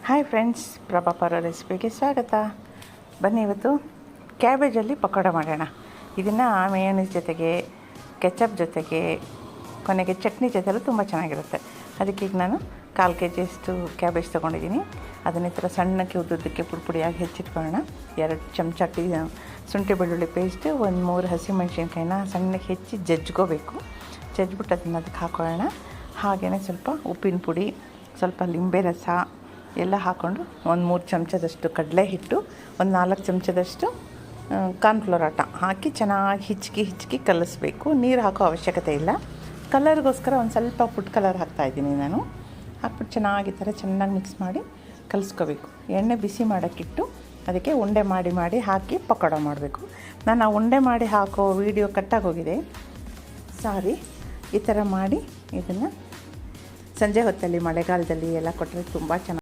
Hi friends, Prabha ಪರ ರೆಸಿಪಿಗೆ ಸ್ವಾಗತ. ಬನ್ನಿ, ಇವತ್ತು ಕ್ಯಾಬೇಜಲ್ಲಿ ಪಕೋಡ ಮಾಡೋಣ. ಇದನ್ನು ಮೇಯೋನೀಸ್ ಜೊತೆಗೆ, ಕೆಚಪ್ ಜೊತೆಗೆ, ಕೊನೆಗೆ ಚಟ್ನಿ ಜೊತೆಲೂ ತುಂಬ ಚೆನ್ನಾಗಿರುತ್ತೆ. ಅದಕ್ಕೆ ಈಗ ನಾನು 1/4 kg ಕ್ಯಾಬೇಜ್ ತೊಗೊಂಡಿದ್ದೀನಿ. ಅದನ್ನ ಈ ಥರ ಸಣ್ಣಕ್ಕೆ ಉದ್ದುದ್ದಕ್ಕೆ ಪುಡಿಯಾಗಿ ಹೆಚ್ಚಿಟ್ಕೊಳ್ಳೋಣ. 2 ಚಮಚ ಶುಂಠಿ ಬೆಳ್ಳುಳ್ಳಿ ಪೇಸ್ಟ್, 1-3 ಹಸಿಮೆಣ್ಸಿನ್ಕಾಯಿನ ಸಣ್ಣಕ್ಕೆ ಹೆಚ್ಚಿ ಜಜ್ಕೋಬೇಕು. ಜಜ್ಬಿಟ್ಟು ಅದಕ್ಕೆ ಹಾಕೊಳ್ಳೋಣ. ಹಾಗೆಯೇ ಸ್ವಲ್ಪ ಉಪ್ಪಿನ ಪುಡಿ, ಸ್ವಲ್ಪ ಲಿಂಬೆ ರಸ ಎಲ್ಲ ಹಾಕ್ಕೊಂಡು 1-3 ಚಮಚದಷ್ಟು ಕಡಲೆ ಹಿಟ್ಟು, 4 ಚಮಚದಷ್ಟು ಕಾರ್ನ್ಫ್ಲೋರ್ ಆಟ ಹಾಕಿ ಚೆನ್ನಾಗಿ ಹಿಚ್ಕಿ ಕಲಿಸ್ಬೇಕು. ನೀರು ಹಾಕೋ ಅವಶ್ಯಕತೆ ಇಲ್ಲ. ಕಲರ್ಗೋಸ್ಕರ ಒಂದು ಸ್ವಲ್ಪ ಫುಡ್ ಕಲರ್ ಹಾಕ್ತಾಯಿದ್ದೀನಿ ನಾನು. ಹಾಕ್ಬಿಟ್ಟು ಚೆನ್ನಾಗಿ ಈ ಥರ ಚೆನ್ನಾಗಿ ಮಿಕ್ಸ್ ಮಾಡಿ ಕಲಿಸ್ಕೋಬೇಕು. ಎಣ್ಣೆ ಬಿಸಿ ಮಾಡೋಕ್ಕಿಟ್ಟು ಅದಕ್ಕೆ ಉಂಡೆ ಮಾಡಿ ಹಾಕಿ ಪಕೋಡ ಮಾಡಬೇಕು. ನಾನು ಆ ಉಂಡೆ ಮಾಡಿ ಹಾಕೋ ವಿಡಿಯೋ ಕಟ್ಟಾಗೋಗಿದೆ, ಸಾರಿ. ಈ ಥರ ಮಾಡಿ ಇದನ್ನು ಸಂಜೆ ಹೊತ್ತಲ್ಲಿ ಮಳೆಗಾಲದಲ್ಲಿ ಎಲ್ಲ ಕೊಟ್ಟರೆ ತುಂಬ ಚೆನ್ನಾಗಿ